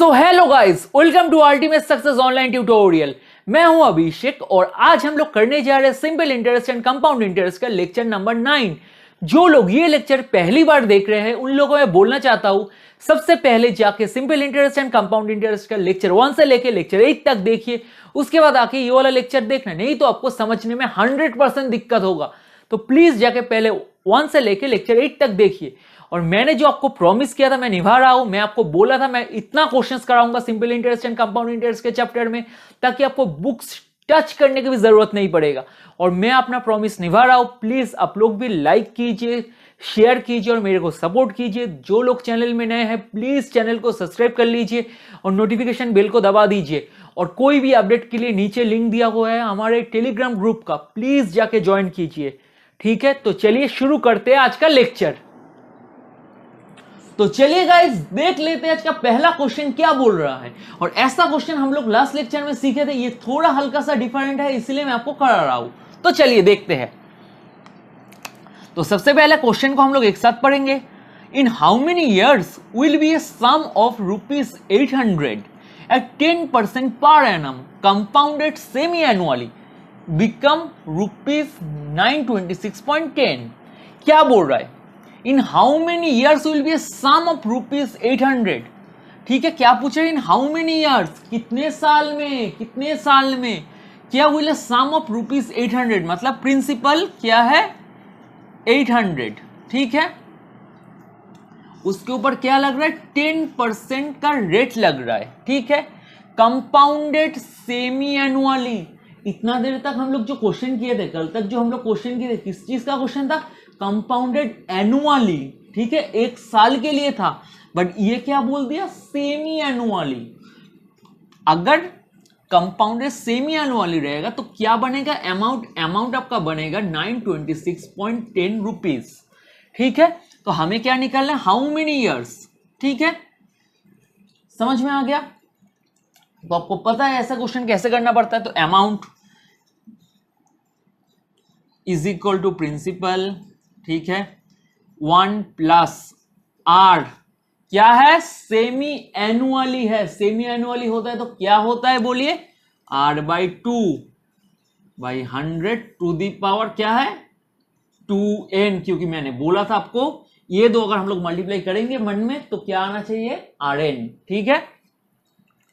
So hello guys, welcome to ultimate success online tutorial. मैं हूं अभिषेक और आज हम लोग करने जा रहे हैं simple interest and compound interest का लेक्चर नंबर 9। जो लोग ये लेक्चर पहली बार देख रहे हैं उन लोगों में बोलना चाहता हूं, सबसे पहले जाके simple interest and compound interest का लेक्चर 1 से लेके लेक्चर 8 तक देखिए, उसके बाद आके ये वाला लेक्चर देखना, नहीं तो आपको समझने में 100% दिक्कत होगा। तो प्लीज जाके पहले 1 से लेके लेक्चर 8 तक देखिए। और मैंने जो आपको प्रॉमिस किया था मैं निभा रहा हूं। मैं आपको बोला था मैं इतना क्वेश्चंस कराऊंगा simple interest and compound interest के चैप्टर में ताकि आपको बुक्स टच करने की भी जरूरत नहीं पड़ेगा, और मैं अपना प्रॉमिस निभा रहा हूं। प्लीज आप लोग भी लाइक कीजिए, शेयर कीजिए और मेरे को सपोर्ट कीजिए। जो लोग चैनल में नए हैं प्लीज चैनल को सब्सक्राइब कर लीजिए और नोटिफिकेशन बेल को दबा दीजिए। और कोई भी अपडेट के लिए नीचे लिंक दिया हुआ है हमारे टेलीग्राम ग्रुप का, प्लीज जाके ज्वाइन कीजिए। ठीक है, तो चलिए शुरू करते हैं आज का लेक्चर। तो चलिए गाइस देख लेते हैं आज का पहला क्वेश्चन क्या बोल रहा है। और ऐसा क्वेश्चन हम लोग लास्ट लेक्चर में सीखे थे, ये थोड़ा हल्का सा डिफरेंट है इसलिए मैं आपको करा रहा हूं। तो चलिए देखते हैं। तो सबसे पहले क्वेश्चन को हम लोग एक साथ पढ़ेंगे। In how many years will be a sum of ₹800 at 10% per annum compounded semi annually become ₹926.10। क्या बोल रहा है? In how many years will be a sum of ₹800। ठीक है, क्या पूछा? इन हाउ मेनी ईयर्स, कितने साल में, कितने साल में क्या विल ए सम ऑफ ₹800, मतलब प्रिंसिपल क्या है 800। ठीक है, उसके ऊपर क्या लग रहा है 10% का रेट लग रहा है। ठीक है, कंपाउंडेड सेमी एनुअली। इतना देर तक हम लोग जो क्वेश्चन किए थे, कल तक जो हम लोग क्वेश्चन किए थे, किस चीज का क्वेश्चन था? Compounded annually. ठीक है, एक साल के लिए था, बट ये क्या बोल दिया? Semi annually. अगर कंपाउंडेड सेमी एनुअली रहेगा तो क्या बनेगा? अमाउंट आपका बनेगा 926.10 रुपीज। ठीक है, तो हमें क्या निकालना है? How many years. ठीक है, समझ में आ गया? तो आपको पता है ऐसा क्वेश्चन कैसे करना पड़ता है। तो amount is equal to principal. ठीक है, 1 प्लस आर क्या है? सेमी एनुअली है। सेमी एनुअली होता है तो क्या होता है बोलिए? R/2/100 टू दी पावर क्या है 2n, क्योंकि मैंने बोला था आपको ये दो अगर हम लोग मल्टीप्लाई करेंगे मन में तो क्या आना चाहिए? Rn। ठीक है,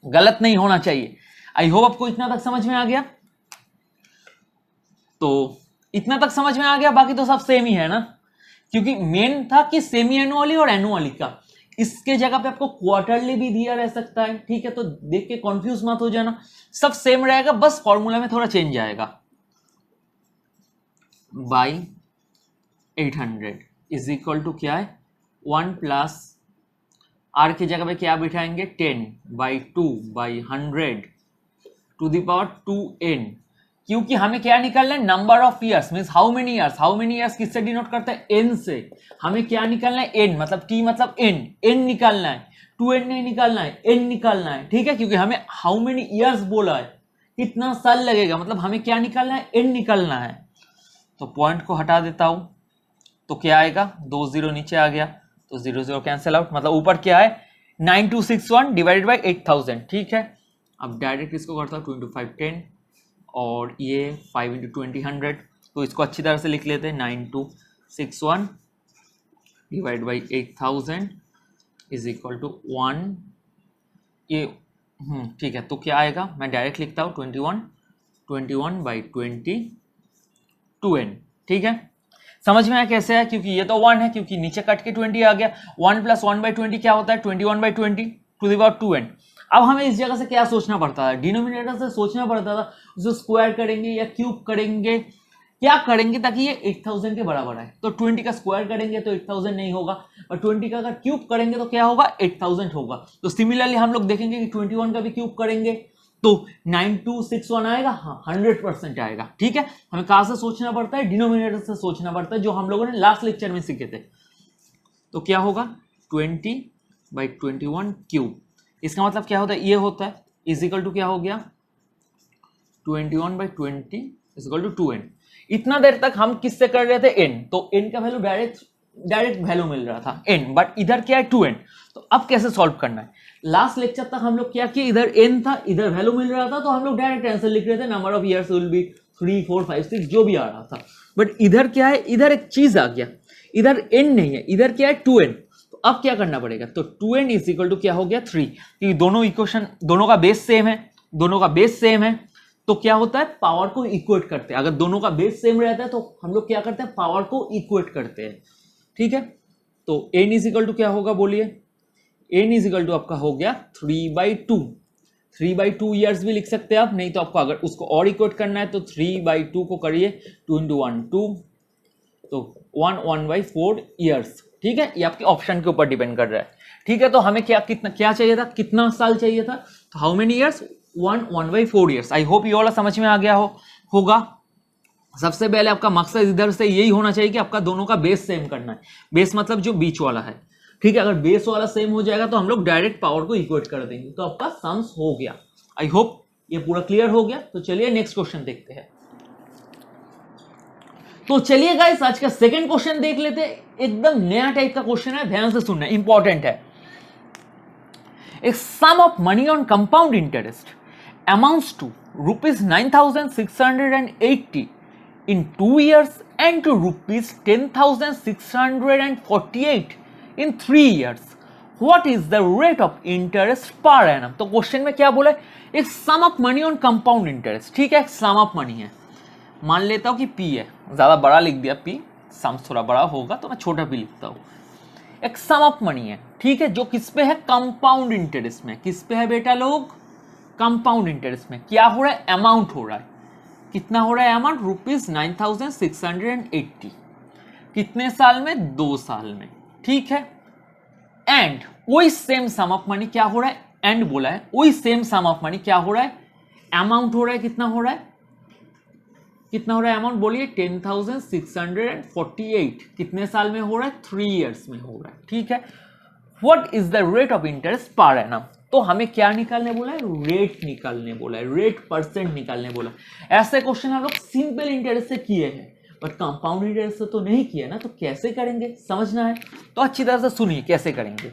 गलत नहीं होना चाहिए। आई होप आपको इतना तक समझ में आ गया। तो इतना तक समझ में आ गया, बाकी तो सब सेम ही है ना, क्योंकि मेन था कि सेमी एनुअली और एनुअली का। इसके जगह पे आपको क्वार्टरली भी दिया रह सकता है। ठीक है, तो देख के कंफ्यूज मत हो जाना, सब सेम रहेगा, बस फॉर्मूला में थोड़ा चेंज आएगा। बाई 800 इज इक्वल टू क्या है? 1 प्लस आर की जगह पे क्या बिठाएंगे? 10/2/100 टू दी पावर 2n, क्योंकि हमें क्या निकालना है? Number of years means how many years. How many years किससे डिनोट करता है? n से। हमें क्या निकालना है? n मतलब t मतलब n निकालना है, 2n नहीं निकालना है, n निकालना है। ठीक है, क्योंकि हमें हाउ मेनी ईयर्स बोला है, कितना साल लगेगा, मतलब हमें क्या निकालना है? n निकालना है। तो पॉइंट को हटा देता हूं तो क्या आएगा? 2 0 नीचे आ गया तो 0 0 कैंसिल आउट, मतलब ऊपर क्या है? 9261 डिवाइडेड बाई 8000। ठीक है, अब डायरेक्ट इसको करता हूं 2 × 5 10 और ये 5 × 20 100। तो इसको अच्छी तरह से लिख लेते हैं 9261 divide by 8000 is equal to 1। ये ठीक है, तो क्या आएगा? मैं डायरेक्ट लिखता हूँ 21/20 2n। ठीक है, समझ में आया कैसे है? क्योंकि ये तो 1 है, क्योंकि नीचे कट के 20 आ गया। 1 प्लस 1/20 क्या होता है? 21/20 टू द पावर 2n। अब हमें इस जगह से क्या सोचना पड़ता है? डिनोमिनेटर से सोचना पड़ता था, उसे स्क्वायर करेंगे या क्यूब करेंगे, क्या करेंगे ताकि ये 8000 के बराबर आए। तो 20 का स्क्वायर करेंगे तो 8000 नहीं होगा, और 20 का अगर क्यूब करेंगे तो क्या होगा? 8000 होगा। तो सिमिलरली हम लोग देखेंगे कि 21 का भी क्यूब करेंगे तो 9261 आएगा। हाँ, 100% आएगा। ठीक है, हमें कहां से सोचना पड़ता है? डिनोमिनेटर से सोचना पड़ता है, जो हम लोगों ने लास्ट लेक्चर में सीखे थे। तो क्या होगा? 20/21 क्यूब। इसका मतलब क्या होता है? ये होता है इजिकल टू क्या हो गया? 21/20 इजिकल टू 2n। इतना देर तक हम किससे कर रहे थे? n, तो n का वैल्यू डायरेक्ट डायरेक्ट वैल्यू मिल रहा था n, बट इधर क्या है 2n। तो अब कैसे सॉल्व करना है? लास्ट लेक्चर तक हम लोग क्या किए, इधर n था, इधर वैल्यू मिल रहा था, तो हम लोग डायरेक्ट आंसर लिख रहे थे, number of years will B 3 4 5 6 जो भी आ रहा था। बट इधर क्या है, इधर एक चीज आ गया, इधर n नहीं है, इधर क्या है 2n। तो अब क्या करना पड़ेगा, तो 2n इज इक्वल टू क्या हो गया 3, क्योंकि दोनों इक्वेशन, दोनों का बेस सेम है, दोनों का बेस सेम है, तो क्या होता है पावर को इक्वेट करते हैं। अगर दोनों का बेस सेम रहता है तो हम लोग क्या करते हैं, पावर को इक्वेट करते हैं, ठीक है। तो n इज इक्वल टू क्या होगा बोलिए, n इज इक्वल टू आपका हो गया 3/2, 3/2 ईयर्स भी लिख सकते हैं आप, नहीं तो आपको अगर उसको और इक्वेट करना है तो 3/2 को करिए, 2 × 1 2, तो 1/4 ईयर्स, ठीक है। ये आपके ऑप्शन के ऊपर डिपेंड कर रहा है, ठीक है। तो हमें क्या चाहिए था, कितना साल चाहिए था, तो how many years, 1/4 years. I hope ये वाला समझ में आ गया होगा। सबसे पहले आपका मकसद इधर से यही होना चाहिए कि आपका दोनों का बेस सेम करना है, बेस मतलब जो बीच वाला है, ठीक है। अगर बेस वाला सेम हो जाएगा तो हम लोग डायरेक्ट पावर को इक्वेट कर देंगे, तो आपका सम्स हो गया। आई होप ये पूरा क्लियर हो गया। तो चलिए नेक्स्ट क्वेश्चन देखते हैं। तो चलिए गाइस आज का सेकंड क्वेश्चन देख लेते हैं, एकदम नया टाइप का क्वेश्चन है, ध्यान से सुनना, इंपॉर्टेंट है। A sum of money on compound interest amounts to rupees 9,680 in 2 years and to rupees 10,648 in 3 years. What is the rate of interest per annum? तो क्वेश्चन में क्या बोला है, एक sum of money on compound interest, ठीक है, एक sum of money है, मान लेता हूं कि P है, ज्यादा बड़ा लिख दिया P, सम थोड़ा बड़ा होगा तो मैं छोटा P लिखता हूं। एक सम ऑफ मनी है, ठीक है, जो किस पे है, कंपाउंड इंटरेस्ट में। किस पे है बेटा लोग, कंपाउंड इंटरेस्ट में। क्या हो रहा है, अमाउंट हो रहा है, कितना हो रहा है अमाउंट, रुपीज 9,680, कितने साल में, 2 साल में, ठीक है। एंड वही सेम सम ऑफ मनी क्या हो रहा है, एंड बोला है, वही सेम सम ऑफ मनी क्या हो रहा है, अमाउंट हो रहा है, कितना हो रहा है, कितना हो रहा है अमाउंट बोलिए, 10,648, कितने साल में हो रहा है, 3 इयर्स में हो रहा है, ठीक है। What is the rate of interest per annum, तो हमें क्या निकालने बोला है, रेट निकालने बोला है, रेट परसेंट निकालने बोला है। ऐसे क्वेश्चन हम लोग सिंपल इंटरेस्ट से किए हैं, बट कंपाउंड इंटरेस्ट से तो नहीं किया ना, तो कैसे करेंगे समझना है, तो अच्छी तरह से सुनिए कैसे करेंगे,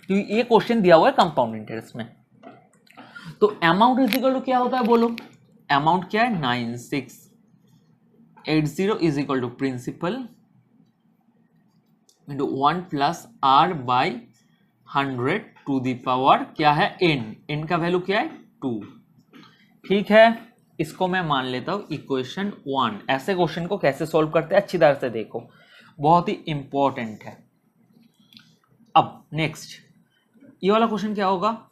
क्योंकि ये क्वेश्चन दिया हुआ है कंपाउंड इंटरेस्ट में। तो अमाउंट इज इक्वल टू क्या होता है बोलो, अमाउंट क्या है, 9680 is equal to principal into 1 plus r by 100 to the power क्या है n का वैल्यू क्या है 2, ठीक है। इसको मैं मान लेता हूं इक्वेशन 1। ऐसे क्वेश्चन को कैसे सॉल्व करते हैं अच्छी तरह से देखो, बहुत ही इंपॉर्टेंट है। अब नेक्स्ट ये वाला क्वेश्चन क्या होगा,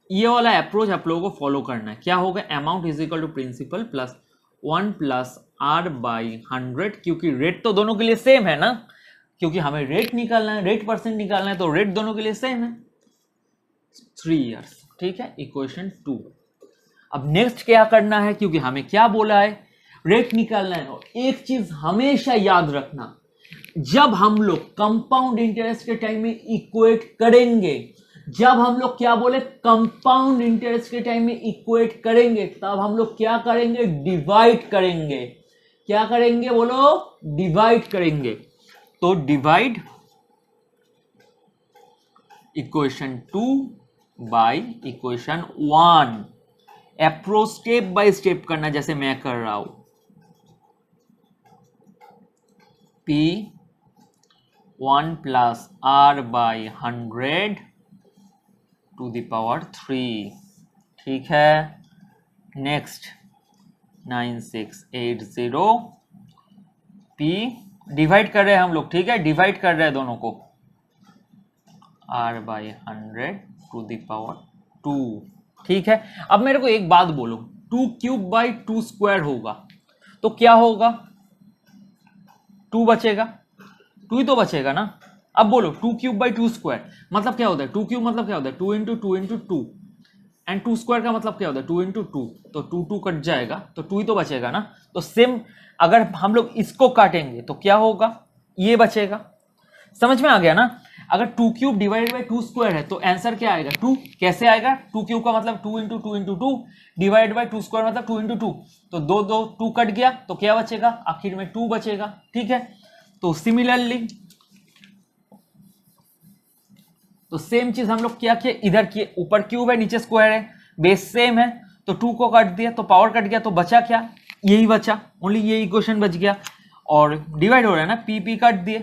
ये वाला अप्रोच आप लोगों को फॉलो करना है। क्या होगा, amount is equal to principal plus 1 plus r by 100, क्योंकि रेट तो दोनों के लिए सेम है ना, क्योंकि हमें रेट निकालना है, रेट परसेंट निकालना है, तो रेट दोनों के लिए सेम है, 3 इयर्स, ठीक है, इक्वेशन 2। अब नेक्स्ट क्या करना है, क्योंकि हमें क्या बोला है, रेट निकालना है। और एक चीज हमेशा याद रखना, जब हम लोग कंपाउंड इंटरेस्ट के टाइम में इक्वेट करेंगे, जब हम लोग क्या बोले, कंपाउंड इंटरेस्ट के टाइम में इक्वेट करेंगे, तब हम लोग क्या करेंगे, डिवाइड करेंगे। क्या करेंगे बोलो, डिवाइड करेंगे। तो divide equation 2 by equation 1, approach step by step करना, जैसे मैं कर रहा हूं, P 1 plus r by 100 to the power 3, ठीक है। नेक्स्ट 9680 P डिवाइड कर रहे हैं हम लोग, ठीक है, डिवाइड कर रहे हैं दोनों को, r by 100 to the power 2, ठीक है। अब मेरे को एक बात बोलो, 2 क्यूब बाई 2 स्क्वायर होगा तो क्या होगा, 2 बचेगा, 2 ही तो बचेगा ना। अब बोलो 2 क्यूब बाई 2 स्क्वायर मतलब क्या होता है, 2 क्यूब मतलब क्या होता है, 2 इंटू 2 इंटू 2, एंड 2 स्क्वायर का मतलब क्या होता है, 2 इंटू 2, तो 2 2 कट जाएगा, तो 2 ही तो बचेगा ना। तो सेम अगर हम लोग इसको काटेंगे तो क्या होगा, ये बचेगा, समझ में आ गया ना। अगर 2 क्यूब डिवाइडेड बाई 2 स्क्वायर है तो आंसर क्या आएगा, 2। कैसे आएगा, 2 क्यूब का मतलब 2 into 2 into 2, divide by 2 square मतलब 2 इंटू 2, तो 2 2 2 कट गया, तो क्या बचेगा, आखिर में 2 बचेगा, ठीक है। तो सिमिलरली तो सेम चीज हम लोग क्या किए, इधर किए, ऊपर क्यूब है नीचे स्क्वायर है, बेस सेम है, तो 2 को काट दिया तो पावर कट गया, तो बचा क्या, यही बचा, ओनली ये इक्वेशन बच गया, और डिवाइड हो रहा है ना, पी पी काट दिए।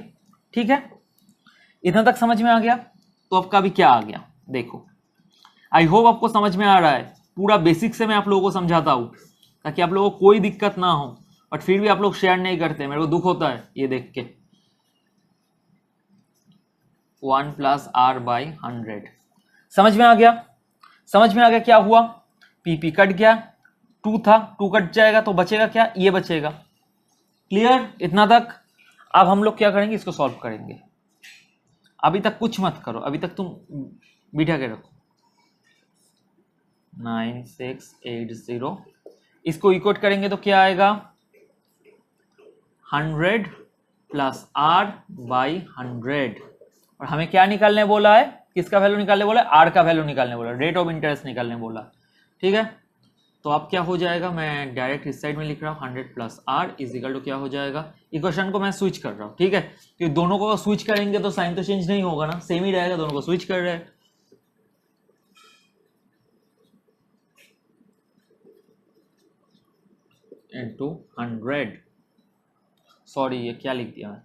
ठीक है, इतना तक समझ में आ गया। तो आपका भी क्या आ गया देखो, आई होप आपको समझ में आ रहा है, पूरा बेसिक से मैं आप लोगों को समझाता हूं ताकि आप लोगों को कोई दिक्कत ना हो, बट फिर भी आप लोग शेयर नहीं करते, मेरे को दुख होता है ये देख के। 1 + r/100 समझ में आ गया, समझ में आ गया क्या हुआ, पी पी कट गया, 2 था, 2 कट जाएगा तो बचेगा क्या, ये बचेगा। क्लियर इतना तक। अब हम लोग क्या करेंगे, इसको सॉल्व करेंगे। अभी तक कुछ मत करो, अभी तक तुम बिठा के रखो। 9680 इसको इक्वेट करेंगे तो क्या आएगा, 100 + r/100, और हमें क्या निकालने बोला है, किसका वैल्यू निकालने बोला है, आर का वैल्यू निकालने बोला, रेट ऑफ इंटरेस्ट निकालने बोला। ठीक है, तो अब क्या हो जाएगा, मैं डायरेक्ट इस साइड में लिख रहा हूँ, 100 + r = क्या हो जाएगा, इक्वेशन को मैं स्विच कर रहा हूँ। ठीक है, क्योंकि दोनों को स्विच करेंगे तो साइन तो चेंज नहीं होगा ना, सेम ही रहेगा, दोनों को स्विच कर रहे हैं। into 100, सॉरी ये क्या लिख दिया मैं,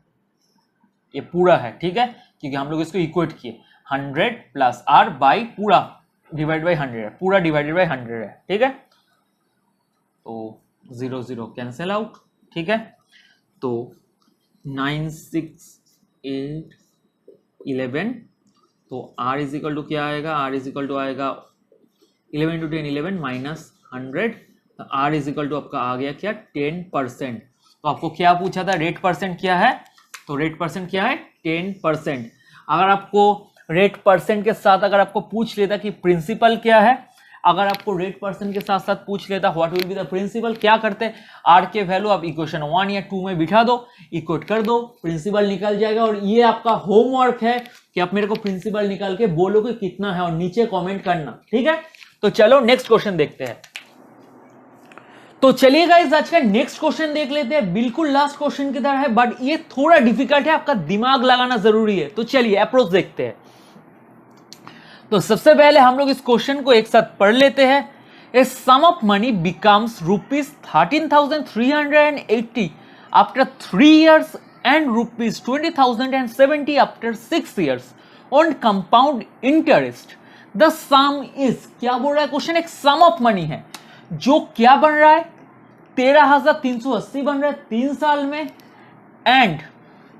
ये पूरा है। ठीक है, क्योंकि हम लोग इसको इक्वेट किए, 100 + r बाई पूरा डिवाइड बाई 100 है, पूरा डिवाइडेड बाई 100 है। ठीक है, तो 0 0 कैंसिल आउट। ठीक है, तो 9 6 8 11, तो r = क्या आएगा, r = आएगा 11 × 10 11 माइनस 100, r = आपका आ गया क्या, 10%। तो आपको क्या पूछा था, रेट परसेंट क्या है, तो रेट परसेंट क्या है, 10%। अगर आपको रेट परसेंट के साथ अगर आपको पूछ लेता कि प्रिंसिपल क्या है, अगर आपको रेट परसेंट के साथ साथ पूछ लेता what will be the principal, क्या करते, आर के वैल्यू आप इक्वेशन 1 या 2 में बिठा दो, इक्वेट कर दो, प्रिंसिपल निकल जाएगा। और ये आपका होमवर्क है कि आप मेरे को प्रिंसिपल निकाल के बोलो कि कितना है और नीचे कॉमेंट करना। ठीक है, तो चलो नेक्स्ट क्वेश्चन देखते हैं। तो चलिए गाइस आज का नेक्स्ट क्वेश्चन देख लेते हैं, बिल्कुल लास्ट क्वेश्चन की तरह है, बट ये थोड़ा डिफिकल्ट है, आपका दिमाग लगाना जरूरी है। तो चलिए अप्रोच देखते हैं। तो सबसे पहले हम लोग इस क्वेश्चन को एक साथ पढ़ लेते हैं। A sum of money becomes ₹13,380 after 3 years and ₹20,070 after 6 years on compound interest. The sum is, क्या बोल रहा है क्वेश्चन, एक सम ऑफ मनी है जो क्या बन रहा है, 13,380 बन रहा है 3 साल में, एंड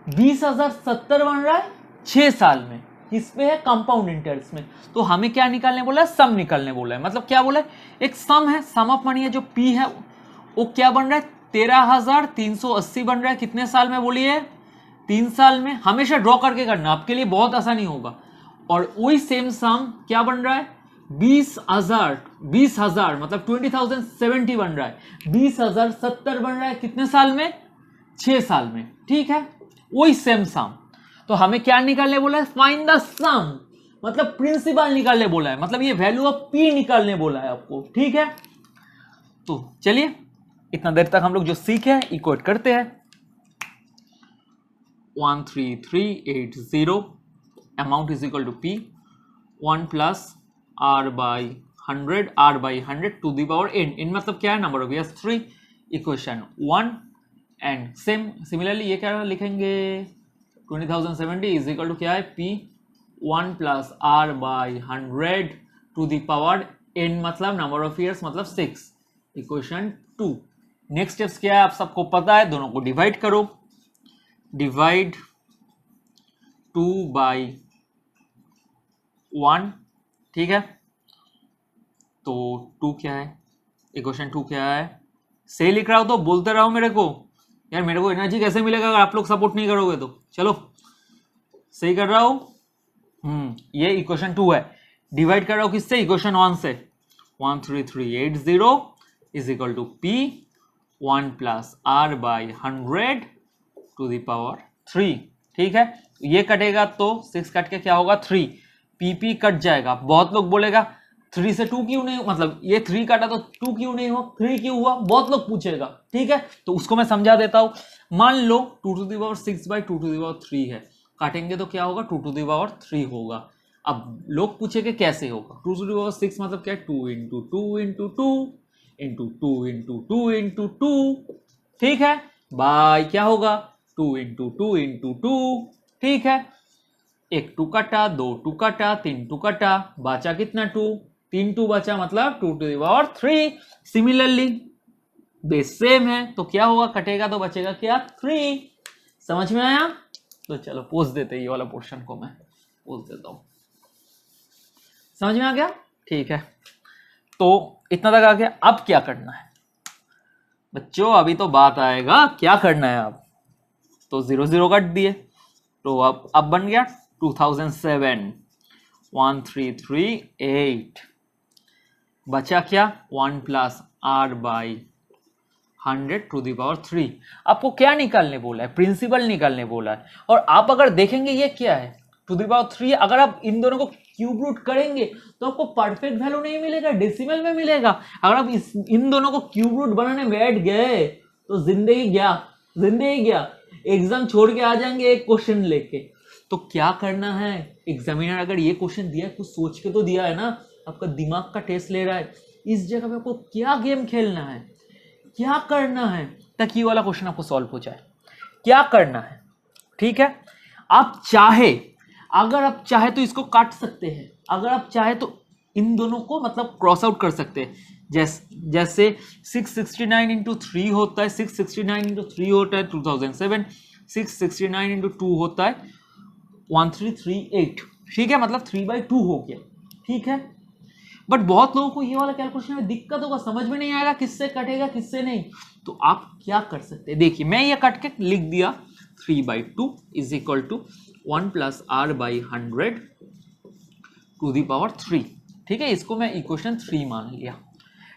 20,070 बन रहा है 6 साल में। किसमें है, कंपाउंड इंटरेस्ट में। तो हमें क्या निकालने बोला है, सम निकालने बोला है। मतलब क्या बोला है, एक सम है, सम ऑफ मनी है, जो पी है वो क्या बन रहा है, 13,380 बन रहा है, कितने साल में बोलिए, 3 साल में। हमेशा ड्रॉ करके करना, आपके लिए बहुत आसानी होगा। और वही सेम सम क्या बन रहा है, 20,000 मतलब 20,070 बन रहा है, 20,070 बन रहा है कितने साल में, 6 साल में। ठीक है, वही सेम सम। तो हमें क्या निकालने बोला है, फाइंड द सम, मतलब प्रिंसिपल निकालने बोला है, मतलब ये वैल्यू ऑफ पी निकालने बोला है आपको। ठीक है, तो चलिए इतना देर तक हम लोग जो सीखे इक्वेट करते हैं। 13380 amount is equal to P, 1 + r/100 to the power n मतलब क्या है, number of years 3, equation 1। And similarly ये क्या लिखेंगे, 20,070 इज इक्वल टू क्या है, p 1 + r/100 to the power n मतलब नंबर ऑफ ईयर्स मतलब 6, इक्वेशन 2। नेक्स्ट स्टेप्स क्या है आप सबको पता है, दोनों को डिवाइड करो, डिवाइड 2/1। ठीक है, तो 2 क्या है, इक्वेशन 2 क्या है, सही लिख रहा हो तो बोलते रहो मेरे को यार, मेरे को एनर्जी कैसे मिलेगा अगर आप लोग सपोर्ट नहीं करोगे तो। चलो सही कर रहा हो, ये इक्वेशन 2 है, डिवाइड कर रहा हूं किससे, इक्वेशन 1 से। 13380 is equal to P 1 + r/100 to the power 3। ठीक है, ये कटेगा तो 6 कट के क्या होगा, 3, पी कट जाएगा। बहुत लोग बोलेगा 3 से 2 क्यों नहीं, मतलब ये 3 काटा तो 2 क्यों नहीं हुआ, 3 क्यों हुआ, बहुत लोग पूछेगा। ठीक है, तो उसको मैं समझा देता हूं। मान लो 2⁶/2�3 है, काटेंगे तो क्या होगा, 2⁻³ होगा। अब लोग पूछेंगे कैसे होगा, 2⁶ मतलब क्या है, 2 into 2 into 2 into 2 into 2 into 2, ठीक है, बाय क्या होगा, 2 इंटू 2 इंटू 2, ठीक है, 1 2 कटा, 2 2 कटा, 3 2 कटा, बचा कितना 2, 3 2 बचा, मतलब 2⁻³ सिमिलरली बेस सेम है, तो क्या होगा, कटेगा तो बचेगा क्या, 3। समझ में आया, तो चलो पोस्ट देते, ये वाला पोर्शन को मैं पोस्ट देता हूं। समझ में आ गया, ठीक है, तो इतना तक आ गया। अब क्या करना है बच्चों, अभी तो बात आएगा क्या करना है। अब तो 0 0 कट दिए, तो अब बन गया 2007, 1338, बचा क्या, 1 + r/100⁻3। आपको क्या निकालने बोला है, प्रिंसिपल निकालने बोला है। और आप अगर देखेंगे ये क्या है, 2⁻3, अगर आप इन दोनों को क्यूब रूट करेंगे तो आपको परफेक्ट वैल्यू नहीं मिलेगा, डेसिमल में मिलेगा। अगर आप इन दोनों को क्यूब रूट बनाने बैठ गए तो जिंदगी गया, एग्जाम छोड़ के आ जाएंगे एक क्वेश्चन लेके। तो क्या करना है, एग्जामिनर अगर ये क्वेश्चन दिया है, कुछ सोच के तो दिया है ना, आपका दिमाग का टेस्ट ले रहा है। इस जगह पे आपको क्या गेम खेलना है, क्या करना है ताकि ये वाला क्वेश्चन आपको सॉल्व हो जाए, क्या करना है। ठीक है, आप चाहे, अगर आप चाहे तो इसको काट सकते हैं, अगर आप चाहे तो इन दोनों को मतलब क्रॉस आउट कर सकते हैं। जैसे 669 इंटू 3 होता है, 669 इंटू 3 होता है 2007, 669 इंटू 2 होता है 1338। ठीक है, मतलब 3/2 हो गया। ठीक है, बट बहुत लोगों को ये वाला कैलकुलेशन में दिक्कत होगा, समझ में नहीं आएगा किससे कटेगा किससे नहीं। तो आप क्या कर सकते हैं, देखिए मैं ये कट के लिख दिया 3/2 इज इक्वल टू 1 + r/100⁻3। ठीक है, इसको मैं इक्वेशन 3 मान लिया।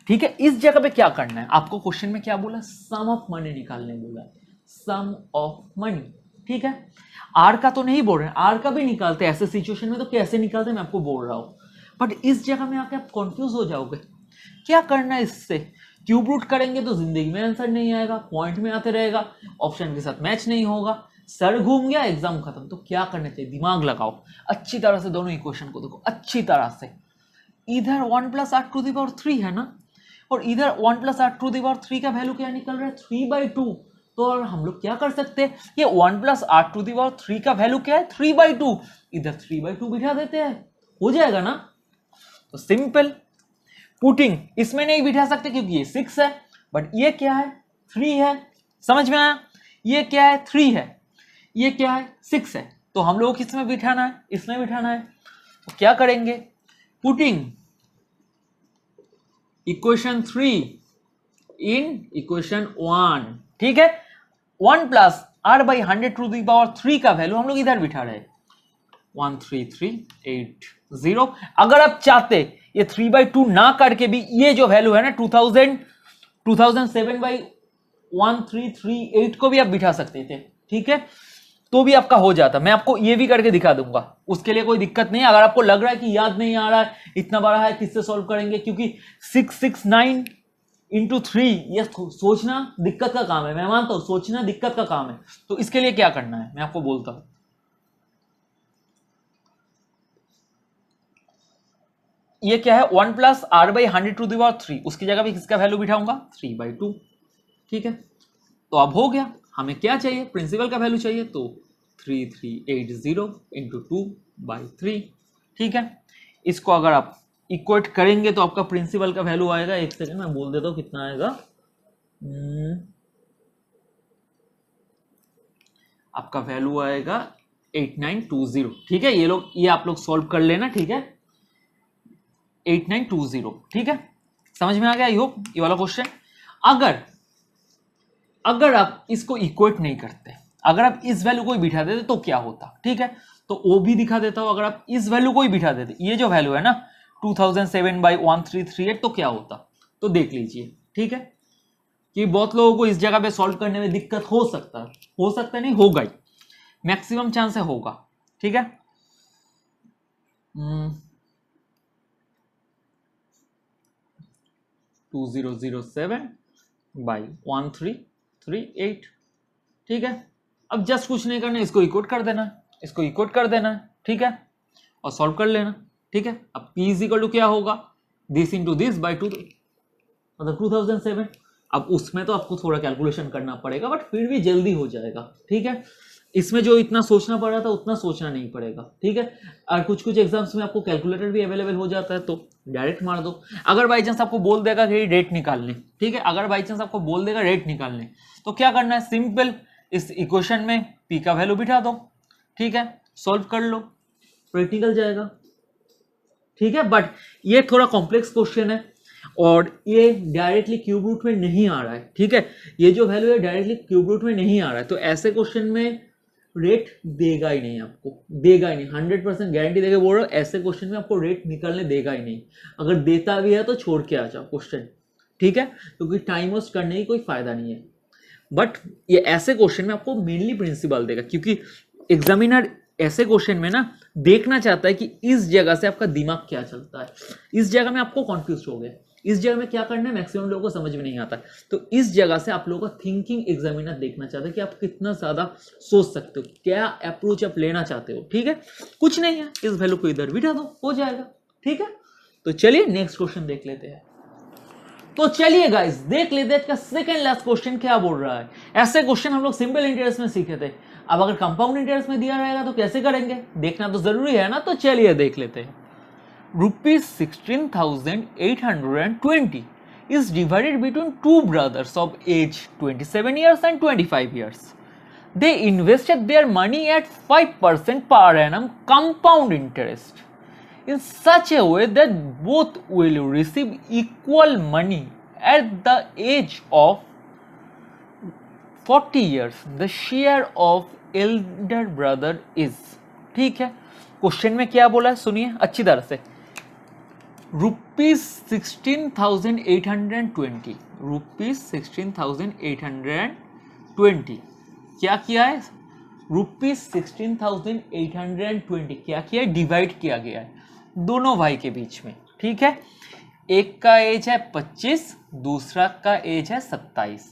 ठीक है, इस जगह पे क्या करना है, आपको क्वेश्चन में क्या बोला, सम ऑफ मनी निकालने बोला, सम ऑफ मनी। ठीक है, आर का तो नहीं बोल रहे हैं, आर का भी निकालते हैं ऐसे सिचुएशन में, तो कैसे निकालते हैं मैं आपको बोल रहा हूं। बट इस जगह में आके आप कंफ्यूज हो जाओगे, क्या करना है इससे। क्यूब रूट करेंगे तो जिंदगी में आंसर नहीं आएगा, पॉइंट में आते रहेगा, ऑप्शन के साथ मैच नहीं होगा, सर घूम गया, एग्जाम खत्म। तो क्या करना चाहिए, दिमाग लगाओ अच्छी तरह से, दोनों इक्वेशन को देखो अच्छी तरह से। इधर 1 + r⁻³ है ना, और इधर 1 + r⁻³ का वैल्यू क्या निकल रहा है, 3/2। तो और हम लोग क्या कर सकते हैं, ये 1 + r⁻³ का वैल्यू क्या है, 3/2, इधर 3/2 बिठा देते हैं, हो जाएगा ना। तो सिंपल पुटिंग, इसमें नहीं बिठा सकते क्योंकि ये 6 है, बट ये क्या है, 3 है। समझ में आया, ये क्या है, 3 है, ये क्या है, 6 है। तो हम लोग किसमें बिठाना है, इसमें बिठाना है। तो क्या करेंगे, पुटिंग इक्वेशन 3 इन इक्वेशन 1। ठीक है, 1 + r/100⁻3 का वैल्यू हम लोग इधर बिठा रहे हैं 13380। अगर आप चाहते ये 3/2 ना करके भी ये जो वैल्यू है ना 2007/1338 को भी आप बिठा सकते थे। ठीक है, तो भी आपका हो जाता। मैं आपको ये भी करके दिखा दूंगा, उसके लिए कोई दिक्कत नहीं है। अगर आपको लग रहा है कि याद नहीं आ रहा है, इतना बड़ा है, किससे सॉल्व करेंगे, क्योंकि 669 इंटू 3 ये सोचना दिक्कत का काम है, मैं मानता हूं सोचना दिक्कत का काम है। तो इसके लिए क्या करना है मैं आपको बोलता हूं, ये क्या है 1 + r/100⁻3, उसकी जगह भी किसका वैल्यू बिठाऊंगा 3/2। ठीक है, तो अब हो गया, हमें क्या चाहिए, प्रिंसिपल का वैल्यू चाहिए, तो 3380 इंटू 2/3। ठीक है, इसको अगर आप इक्वेट करेंगे तो आपका प्रिंसिपल का वैल्यू आएगा, एक सेकंड मैं बोल देता हूं कितना आएगा। आपका वैल्यू आएगा 8920। ठीक है, ये आप लोग सॉल्व कर लेना। ठीक है, 8920। ठीक है, समझ में आ गया, ये वाला क्वेश्चन। अगर आप इसको इक्वेट नहीं करते, अगर आप इस वैल्यू को ही बिठा देते तो क्या होता। ठीक है, तो वो भी दिखा देता हूं। अगर आप इस वैल्यू को ही बिठा देते, ये जो वैल्यू है ना 2007/1338, तो क्या होता, तो देख लीजिए। ठीक है, कि बहुत लोगों को इस जगह पे सॉल्व करने में दिक्कत हो सकता है, नहीं होगा ही, मैक्सिमम चांस है होगा। ठीक है, 2007 बाई 1338। ठीक है, अब जस्ट कुछ नहीं करना, इसको इक्वट कर देना, इसको इक्वट कर देना, ठीक है, और सॉल्व कर लेना। ठीक है, अब p इज इक्वल टू क्या होगा, दिस इंटू दिस बाई 2, मतलब 2007। अब उसमें तो आपको थोड़ा कैलकुलेशन करना पड़ेगा, बट फिर भी जल्दी हो जाएगा। ठीक है, इसमें जो इतना सोचना पड़ रहा था उतना सोचना नहीं पड़ेगा। ठीक है, और कुछ कुछ एग्जाम्स में आपको कैलकुलेटर भी अवेलेबल हो जाता है, तो डायरेक्ट मार दो। अगर बाई चांस आपको बोल देगा कि रेट निकालने, ठीक है, अगर बाई चांस आपको बोल देगा रेट निकालने, तो क्या करना है, सिंपल इस इक्वेशन में p का वैल्यू बिठा दो। ठीक है, सॉल्व कर लो, रेट निकल जाएगा। ठीक है, बट ये थोड़ा कॉम्प्लेक्स क्वेश्चन है और ये डायरेक्टली क्यूब रूट में नहीं आ रहा है। ठीक है, ये जो वैल्यू है डायरेक्टली क्यूब रूट में नहीं आ रहा है, तो ऐसे क्वेश्चन में रेट देगा ही नहीं, आपको देगा ही नहीं, 100% गारंटी देके बोल रहा हूँ, ऐसे क्वेश्चन में आपको रेट निकलने देगा ही नहीं। अगर देता भी है तो छोड़ के आ जाओ क्वेश्चन। ठीक है, क्योंकि टाइम वेस्ट करने की कोई फायदा नहीं है। बट ये ऐसे क्वेश्चन में आपको मेनली प्रिंसिपल देगा, क्योंकि एग्जामिनर ऐसे क्वेश्चन में ना देखना चाहता है कि इस जगह से आपका दिमाग क्या चलता है, इस जगह में आपको कॉन्फ्यूज हो गए, इस जगह में क्या करना है मैक्सिमम लोगों को समझ में नहीं आता, तो इस जगह से आप लोगों का थिंकिंग एग्जामिनर देखना चाहता है कि आप कितना ज्यादा सोच सकते हो, क्या अप्रोच आप लेना चाहते हो। ठीक है, कुछ नहीं है, इस वैल्यू को इधर बिठा दो, हो जाएगा। ठीक है, तो चलिए नेक्स्ट क्वेश्चन देख लेते हैं। तो चलिए गाइस देख लेते हैं सेकंड लास्ट क्वेश्चन क्या बोल रहा है। ऐसे क्वेश्चन हम लोग सिंपल इंटरेस्ट में सीखे थे, अब अगर कंपाउंड इंटरेस्ट में दिया रहेगा तो कैसे करेंगे, देखना तो जरूरी है ना। तो चलिए देख लेते हैं। ₹16,820 is divided between two brothers of age 27 years and 25 years. They invested their money at 5% per annum compound interest in such a way that both will receive equal money at the age of 40 years. The share of elder brother is, ठीक है, question में क्या बोला है सुनिए अच्छी तरह से। ₹16,820, ₹16,820 क्या किया है, ₹16,820 क्या किया है, डिवाइड किया गया है दोनों भाई के बीच में। ठीक है, एक का एज है 25, दूसरा का एज है 27।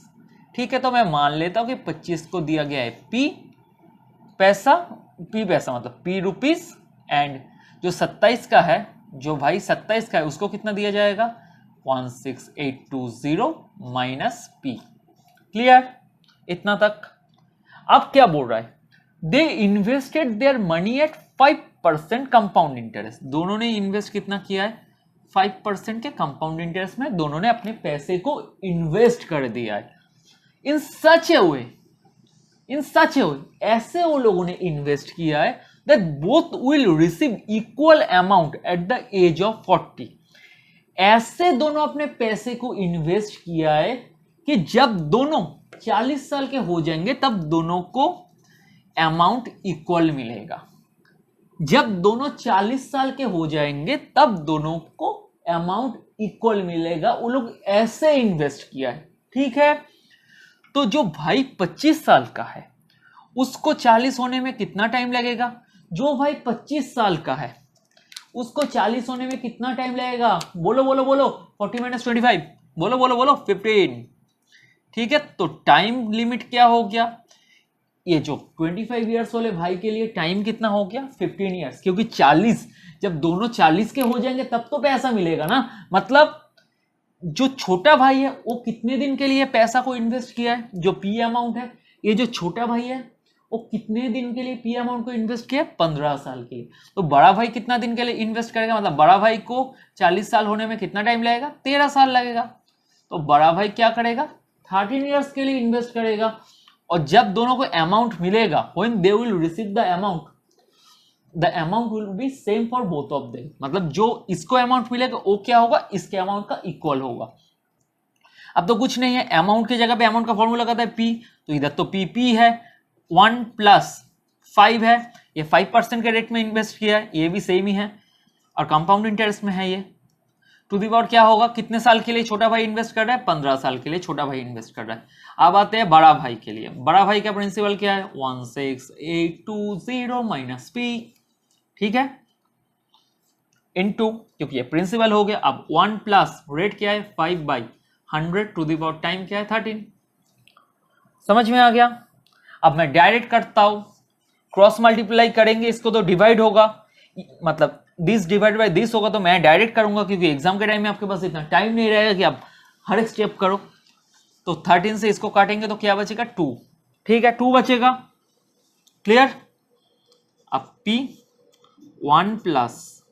ठीक है, तो मैं मान लेता हूं कि 25 को दिया गया है p पैसा मतलब p रुपीस, एंड जो 27 का है, जो भाई 27 का है उसको कितना दिया जाएगा, 16820 माइनस p। क्लियर, इतना तक। अब क्या बोल रहा है, दे invested their money at 5% compound interest. दोनों ने इन्वेस्ट कितना किया है, 5% के कंपाउंड इंटरेस्ट में दोनों ने अपने पैसे को इन्वेस्ट कर दिया है। इन सच ए वे, ऐसे वो लोगों ने इन्वेस्ट किया है that both will receive equal amount at the age of 40। ऐसे दोनों अपने पैसे को इन्वेस्ट किया है कि जब दोनों 40 साल के हो जाएंगे तब दोनों को अमाउंट इक्वल मिलेगा। जब दोनों 40 साल के हो जाएंगे तब दोनों को अमाउंट इक्वल मिलेगा। वो लोग ऐसे इन्वेस्ट किया है। ठीक है, तो जो भाई 25 साल का है उसको 40 होने में कितना टाइम लगेगा, जो भाई 25 साल का है उसको 40 होने में कितना टाइम लगेगा, बोलो बोलो बोलो, 40 माइनस 25, बोलो बोलो बोलो, 15। ठीक है, तो टाइम लिमिट क्या हो गया, ये जो 25 ईयर्स वाले भाई के लिए टाइम कितना हो गया, 15 ईयर्स, क्योंकि 40, जब दोनों 40 के हो जाएंगे तब तो पैसा मिलेगा ना। मतलब जो छोटा भाई है वो कितने दिन के लिए पैसा को इन्वेस्ट किया है, जो पी अमाउंट है, ये जो छोटा भाई है वो कितने दिन के लिए पी अमाउंट को इन्वेस्ट किया, 15 साल के लिए। तो बड़ा भाई कितना दिन के लिए इन्वेस्ट करेगा, मतलब बड़ा भाई को 40 साल होने में कितना टाइम लगेगा, 13 साल लगेगा। तो बड़ा भाई क्या करेगा, 13 ईयर्स के लिए इन्वेस्ट करेगा। और जब दोनों को अमाउंट मिलेगा, when they will receive the amount will be same for both of them. मतलब जो इसको अमाउंट मिलेगा वो क्या होगा, इसके अमाउंट का इक्वल होगा। अब तो कुछ नहीं है, अमाउंट की जगह पे अमाउंट का फॉर्मूला कहता है पी, तो इधर तो पी है, 1 + 5 है, ये 5% के रेट में इन्वेस्ट किया है, ये भी सेम ही है, और कंपाउंड इंटरेस्ट में है ये। टू दी पावर क्या होगा, कितने साल के लिए छोटा भाई इन्वेस्ट कर रहा है, 15 साल के लिए छोटा भाई इन्वेस्ट कर रहा है। अब आते हैं बड़ा भाई के लिए। बड़ा भाई का प्रिंसिपल क्या है, 16820 माइनस पी। ठीक है, इनटू, क्योंकि ये प्रिंसिपल हो गया, अब 1 प्लस रेट क्या है 5/100 टू द पावर टाइम क्या है 13। समझ में आ गया। अब मैं डायरेक्ट करता हूं, क्रॉस मल्टीप्लाई करेंगे इसको तो डिवाइड होगा, मतलब दिस डिवाइड बाय दिस होगा, तो मैं डायरेक्ट करूंगा क्योंकि एग्जाम के टाइम में आपके पास इतना टाइम नहीं रहेगा कि आप हर एक स्टेप करो। तो 13 से इसको काटेंगे तो क्या बचेगा 2, ठीक है 2 बचेगा, क्लियर। अब P 1 प्लस,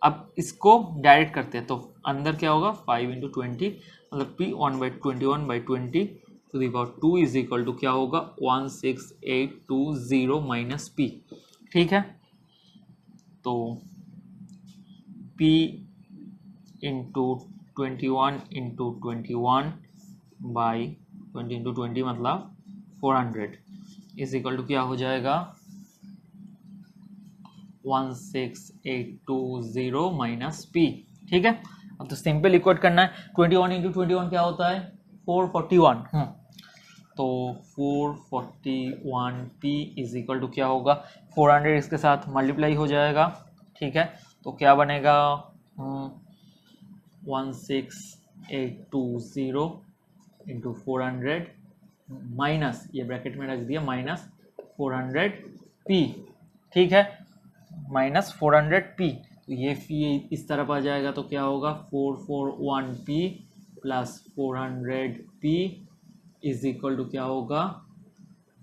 अब इसको डायरेक्ट करते हैं तो अंदर क्या होगा 5 × 20, मतलब P 1/21/20 to the power 2 is equal to क्या होगा 16820 माइनस P, ठीक है। तो P इंटू 21 × 21/20 × 20 मतलब 400 इज इक्वल टू क्या हो जाएगा 16820 माइनस P, ठीक है। अब तो सिंपल इक्वेट करना है, 21 × 21 क्या होता है 441, तो 441P इज इक्वल टू क्या होगा 400 इसके साथ मल्टीप्लाई हो जाएगा, ठीक है। तो क्या बनेगा 16820 इंटू 400 माइनस, ये ब्रैकेट में रख दिया, माइनस 400P, ठीक है, माइनस 400P। तो ये इस तरफ आ जाएगा तो क्या होगा 441P plus 400P is equal to क्या होगा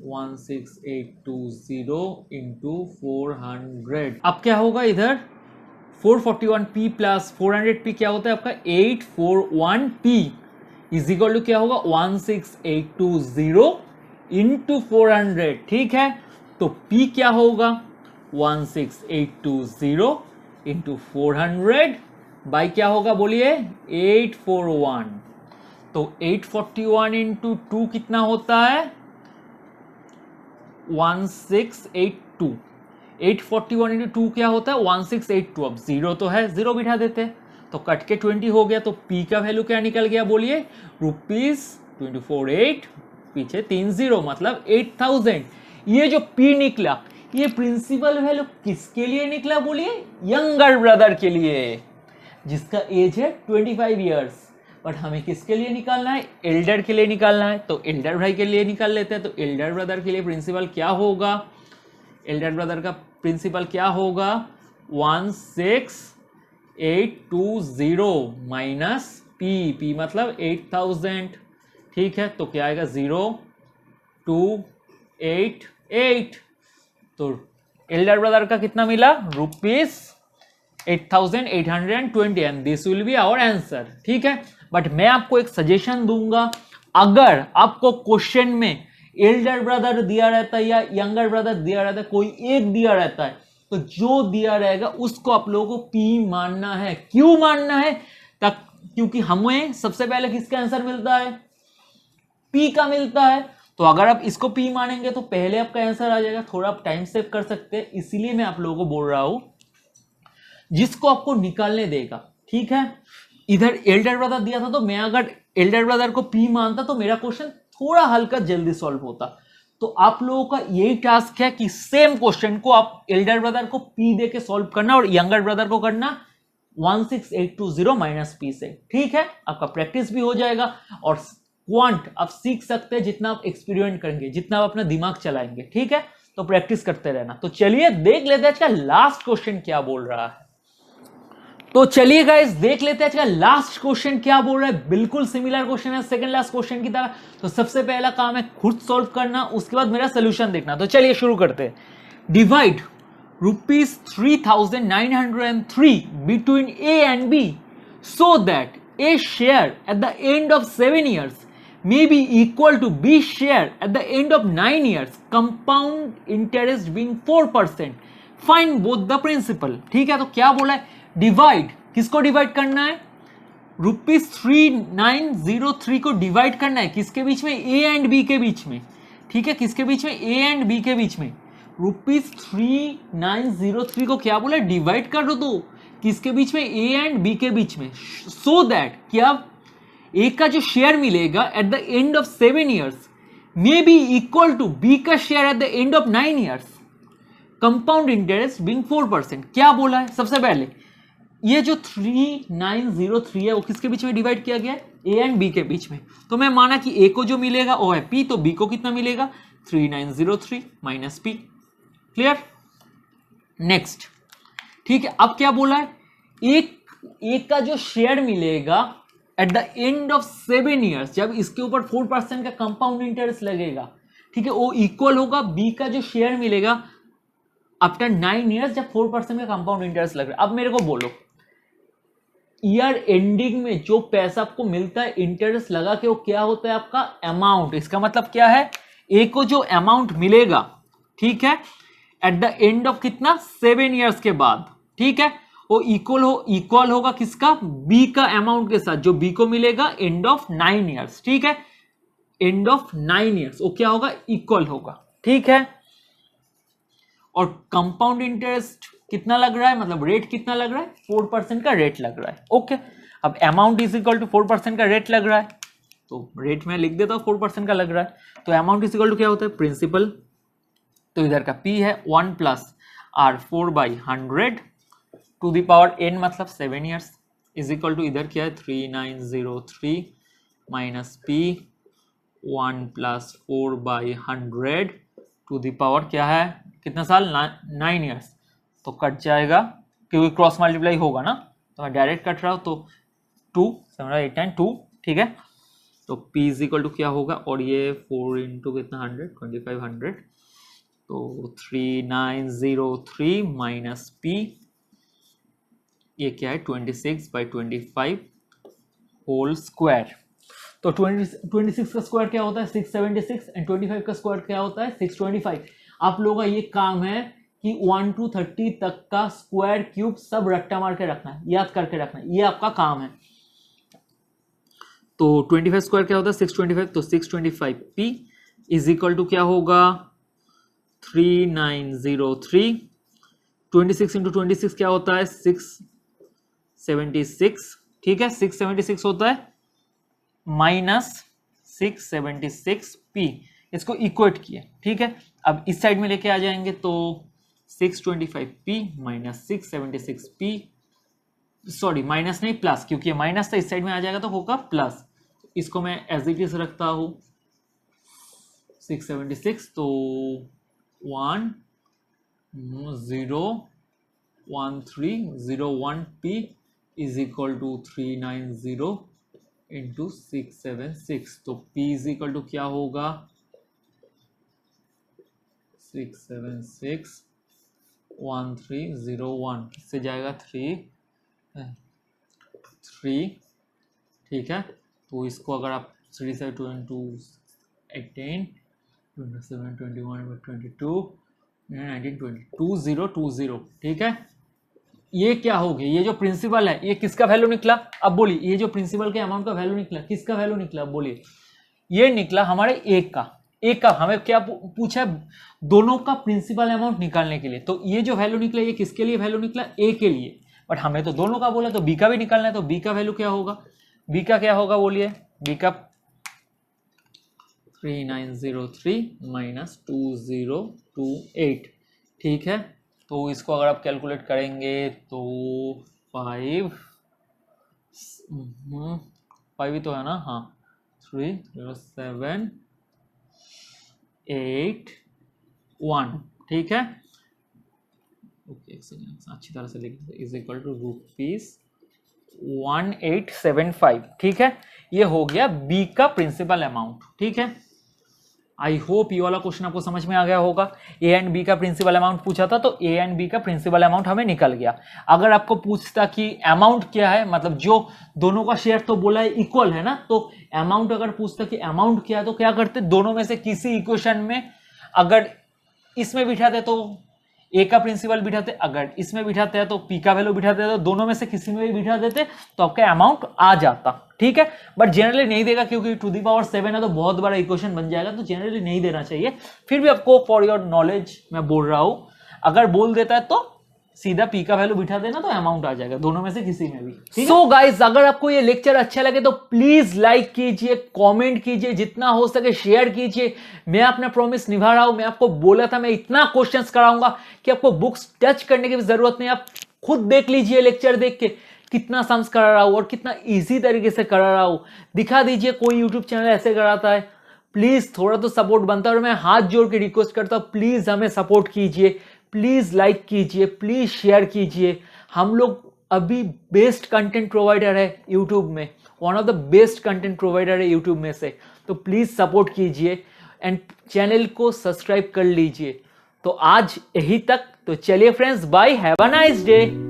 16820 इंटू 400। अब क्या होगा इधर 441P प्लस 400P क्या होता है आपका 841P इज इक्वल टू क्या होगा 16820 इंटू 400, ठीक है। तो P क्या होगा 16820 इंटू 400 बाई क्या होगा बोलिए 841, तो 841 इंटू 2 कितना होता है 1682, 841 इंटू 2 क्या होता है 1682। अब जीरो तो है, जीरो बिठा देते हैं तो कट के 20 हो गया, तो P का वैल्यू क्या निकल गया बोलिए ₹248, पीछे 30 मतलब 8000। ये जो P निकला ये प्रिंसिपल वैल्यू किसके लिए निकला बोलिए यंगर ब्रदर के लिए जिसका एज है 25 इयर्स। बट हमें किसके लिए निकालना है एल्डर के लिए निकालना है, तो एल्डर भाई के लिए निकाल लेते हैं। तो एल्डर ब्रदर के लिए प्रिंसिपल क्या होगा, एल्डर ब्रदर का प्रिंसिपल क्या होगा 16820 माइनस P मतलब 8000, ठीक है। तो क्या आएगा 0288, तो एल्डर ब्रदर का कितना मिला ₹8820 and this will be our answer, ठीक है। बट मैं आपको एक सजेशन दूंगा, अगर आपको क्वेश्चन में एल्डर ब्रदर दिया रहता है या यंगर ब्रदर दिया रहता है, कोई एक दिया रहता है, तो जो दिया रहेगा उसको आप लोगों को P मानना है। क्यों मानना है तक, क्योंकि हमें सबसे पहले किसका आंसर मिलता है P का मिलता है। तो अगर आप इसको P मानेंगे तो पहले आपका आंसर आ जाएगा, थोड़ा आप टाइम सेव कर सकते हैं। इसीलिए मैं आप लोगों को बोल रहा हूं जिसको आपको निकालने देगा, ठीक है। इधर एल्डर ब्रदर दिया था तो मैं अगर एल्डर ब्रदर को P मानता तो मेरा क्वेश्चन थोड़ा हल्का जल्दी सॉल्व होता। तो आप लोगों का यही टास्क है कि सेम क्वेश्चन को आप एल्डर ब्रदर को P दे के सॉल्व करना और यंगर ब्रदर को करना 16820 माइनस P से, ठीक है। आपका प्रैक्टिस भी हो जाएगा और क्वांट आप सीख सकते हैं जितना आप एक्सपेरिमेंट करेंगे, जितना आप अपना दिमाग चलाएंगे, ठीक है। तो प्रैक्टिस करते रहना। तो चलिए देख लेते हैं आज का लास्ट क्वेश्चन क्या बोल रहा है। तो चलिए गाइस देख लेते हैं आज का लास्ट क्वेश्चन क्या बोल रहा है। बिल्कुल सिमिलर क्वेश्चन है सेकंड लास्ट क्वेश्चन की तरह। तो सबसे पहला काम है खुद सॉल्व करना, उसके बाद मेरा सोल्यूशन देखना। तो चलिए शुरू करते हैं। Divide ₹3903 between A and B so that A share at the end of 7 years may be equal to B share at the end of 9 years, compound interest being 4%. Find both the principal, ठीक है। तो क्या बोला है divide, किसको divide करना है ₹3903 को डिवाइड करना है किसके बीच में A एंड B के बीच में, ठीक है। किसके बीच में A एंड B के बीच में ₹3903 को क्या बोला डिवाइड कर दो किसके बीच में A एंड B के बीच में, सो दैट क्या A का जो शेयर मिलेगा at the end of 7 years may be equal to B का share at the end of 9 years, compound interest being 4%। क्या बोला है सबसे पहले ये जो 3903 है वो किसके बीच में डिवाइड किया गया है? ए एंड बी के बीच में। तो मैं माना कि ए को जो मिलेगा वो है पी, तो बी को कितना मिलेगा? 3903 माइनस पी। क्लियर? नेक्स्ट, ठीक है। अब क्या बोला है? एक का जो शेयर मिलेगा at the end of 7 years, जब इसके ऊपर 4% का कंपाउंड इंटरेस्ट लगेगा, ठीक है, वो इक्वल होगा बी का जो शेयर मिलेगा आफ्टर 9 ईयर्स, जब 4% का कंपाउंड इंटरेस्ट लग रहा है। अब मेरे को बोलो, ईयर एंडिंग में जो पैसा आपको मिलता है इंटरेस्ट लगा के, वो क्या होता है? आपका अमाउंट। इसका मतलब क्या है? ए को जो अमाउंट मिलेगा, ठीक है, एट द एंड ऑफ कितना? 7 ईयर्स के बाद, ठीक है, वो इक्वल होगा किसका? बी का अमाउंट के साथ, जो बी को मिलेगा एंड ऑफ 9 ईयर्स, ठीक है, एंड ऑफ 9 ईयर्स वो क्या होगा? इक्वल होगा, ठीक है। और कंपाउंड इंटरेस्ट कितना लग रहा है, मतलब रेट कितना लग रहा है? 4% का रेट लग रहा है। ओके, अब अमाउंट इज इक्वल टू 4% का रेट लग रहा है, तो रेट में लिख देता हूं 4% का लग रहा है, तो अमाउंट इज इक्वल टू क्या होता है? प्रिंसिपल। तो इधर का P है 1 plus R4/100 to the power n, मतलब 7 ईयर्स, इज इक्वल टू इधर क्या है? 3903 minus P 1 plus 4/100 to the power क्या है? कितना साल? 9 ईयर्स। तो कट जाएगा क्योंकि क्रॉस मल्टीप्लाई होगा ना, तो मैं डायरेक्ट कट रहा हूँ, तो 2 7 8 9 2, ठीक है। तो P इज इक्वल टू क्या होगा? और ये 4 इंटू कितना? 100, 2500, तो 3903 माइनस P, ये क्या है? 26/25 होल स्क्वायर। तो 26 का स्क्वायर क्या होता है? 676, एंड 25 का स्क्वायर क्या होता है? 625। आप लोगों का ये काम है कि 1 to 30 तक का स्क्वायर क्यूब सब रट्टा मार के रखना है, याद करके रखना है, ये आपका काम है। तो 25 स्क्वायर क्या होता है? 625, तो 625p इज इक्वल टू क्या होगा? 3903। 26 इंटू 26 क्या होता है? 676, ठीक है, 676 होता है, माइनस 676p, इसको इक्वेट किए, ठीक है। अब इस साइड में लेके आ जाएंगे, तो 625p minus 676p, sorry minus नहीं प्लस, क्योंकि ये माइनस था, इस साइड में आ जाएगा तो होगा प्लस। इसको मैं एज इट इज रखता हूं 676, तो 1013001p is equal to 390 into 676, तो p इज इक्वल टू क्या होगा? 6761301, इससे जाएगा 3, ठीक है। तो इसको अगर आप 3 से 2 इंटू 18 27 21 22 19 20 2020, ठीक है। ये क्या हो गया? ये जो प्रिंसिपल है ये किसका वैल्यू निकला? अब बोलिए, ये जो प्रिंसिपल के अमाउंट का वैल्यू निकला, किसका वैल्यू निकला? अब बोलिए, ये निकला हमारे एक का। हमें क्या पूछा? दोनों का प्रिंसिपल अमाउंट निकालने के लिए। तो ये जो वैल्यू निकला ये किसके लिए वैल्यू निकला? ए के लिए, बट हमें तो दोनों का बोला, तो बी का भी निकालना है। तो बी का वैल्यू क्या होगा? बी का क्या होगा बोलिए? बी का 3903 माइनस 2028, ठीक है। तो इसको अगर आप कैलकुलेट करेंगे तो 5 ही तो है ना, हाँ, 30781, ठीक है। ओके, अच्छी तरह से लिख इज इक्वल टू ₹1875, ठीक है। ये हो गया बी का प्रिंसिपल अमाउंट, ठीक है। आई होप ये वाला क्वेश्चन आपको समझ में आ गया होगा। ए एंड बी का प्रिंसिपल अमाउंट पूछा था, तो ए एंड बी का प्रिंसिपल अमाउंट हमें निकल गया। अगर आपको पूछता कि अमाउंट क्या है, मतलब जो दोनों का शेयर तो बोला है इक्वल है ना, तो अमाउंट अगर पूछता कि अमाउंट क्या है, तो क्या करते? दोनों में से किसी इक्वेशन में अगर इसमें बिठाते तो ए का प्रिंसिपल बिठाते, अगर इसमें बिठाते हैं तो पी का वैल्यू बिठाते, तो दोनों में से किसी में भी बिठा देते तो आपका अमाउंट आ जाता, ठीक है। बट जनरली नहीं देगा, क्योंकि टू दी पावर 7 है तो बहुत बड़ा इक्वेशन बन जाएगा, तो जनरली नहीं देना चाहिए। फिर भी आपको फॉर योर नॉलेज मैं बोल रहा हूं, अगर बोल देता है तो सीधा पी का वैल्यू बिठा देना, तो अमाउंट आ जाएगा दोनों में से किसी में भी। सो गाइस, अगर आपको ये लेक्चर अच्छा लगे तो प्लीज लाइक कीजिए, कमेंट कीजिए, जितना हो सके शेयर कीजिए। मैं अपना प्रॉमिस निभा रहा हूं। मैं आपको बोला था मैं इतना क्वेश्चंस कराऊंगा कि आपको बुक्स टच करने की भी जरूरत नहीं, आप खुद देख लीजिए लेक्चर देख के कितना सम्स करा रहा हूं और कितना इजी तरीके से करा रहा हूं। दिखा दीजिए कोई यूट्यूब चैनल ऐसे कराता है। प्लीज थोड़ा तो सपोर्ट बनता है और मैं हाथ जोड़ के रिक्वेस्ट करता हूं, प्लीज हमें सपोर्ट कीजिए, प्लीज लाइक कीजिए, प्लीज शेयर कीजिए। हम लोग अभी बेस्ट कंटेंट प्रोवाइडर है यूट्यूब में, one of the best content provider है यूट्यूब में से। तो प्लीज सपोर्ट कीजिए एंड चैनल को सब्सक्राइब कर लीजिए। तो आज यही तक, तो चलिए friends, bye, have a nice day.